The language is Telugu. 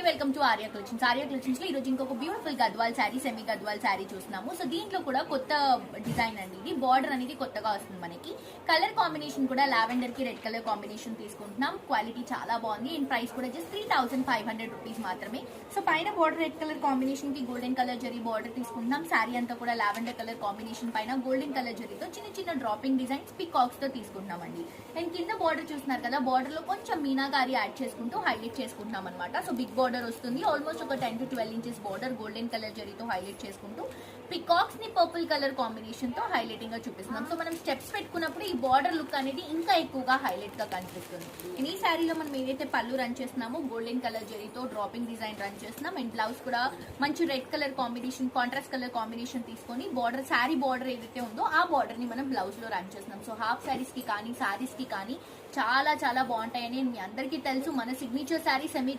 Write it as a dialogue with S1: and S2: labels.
S1: Welcome to Arya collections. Arya collections లో ఈ రోజు ఇంకొక బ్యూటిఫుల్ గద్వాల్ శారీ, సెమీ గద్వాల్ శారీ చూస్తున్నాము. సో దీంట్లో కూడా కొత్త డిజైన్ అండి. ఇది బార్డర్ అనేది కొత్తగా వస్తుంది మనకి. కలర్ కాంబినేషన్ కూడా లావెండర్ కి రెడ్ కలర్ కాంబినేషన్ తీసుకుంటున్నాం. క్వాలిటీ చాలా బాగుంది. అండ్ ప్రైస్ కూడా జస్ట్ 3500 రూపీస్ మాత్రమే. సో పైన బార్డర్ రెడ్ కలర్ కాంబినేషన్ కి గోల్డెన్ కలర్ జరీ బార్డర్ తీసుకుంటున్నాం. శారీ అంతా కూడా లావెండర్ కలర్ కాంబినేషన్ పైన గోల్డెన్ కలర్ జరీతో చిన్న చిన్న డ్రాపింగ్ డిజైన్స్ పికాక్స్ తో తీసుకుంటున్నామండి. అండ్ కింద బార్డర్ చూస్తున్నారు కదా, బార్డర్ లో కొంచెం మీనాకారి యాడ్ చేసుకుంటూ హైలైట్ చేసుకుంటున్నాం అనమాట. సో బిగ్ బార్డర్ వస్తుంది, ఆల్మోస్ట్ ఒక 10 to 12 inches border golden colour జరీతో హైలైట్ చేసుకుంటూ పికాక్స్ ని పర్పుల్ కలర్ కాంబినేషన్ తో హైలైటింగ్ గా చూపిస్తున్నాం. సో మనం స్టెప్స్ పెట్టుకున్నప్పుడు ఈ బార్డర్ లుక్ అనేది ఇంకా ఎక్కువగా హైలైట్ గా కనిపిస్తుంది. ఈ శారీలో మనం ఏదైతే పళ్ళు రన్ చేస్తున్నామో గోల్డెన్ కలర్ జరీతో డ్రాపింగ్ డిజైన్ రన్ చేస్తున్నాం. అండ్ బ్లౌజ్ కూడా మంచి red colour combination, contrast colour combination తీసుకొని బార్డర్, శారీ బార్డర్ ఏదైతే ఉందో ఆ బార్డర్ ని మనం బ్లౌజ్ లో రన్ చేస్తున్నాం. సో హాఫ్ శారీస్ కి కానీ శారీస్ కి కానీ చాలా చాలా బాగుంటాయని మీ అందరికీ తెలుసు. మన సిగ్నేచర్ శారీ సెమీ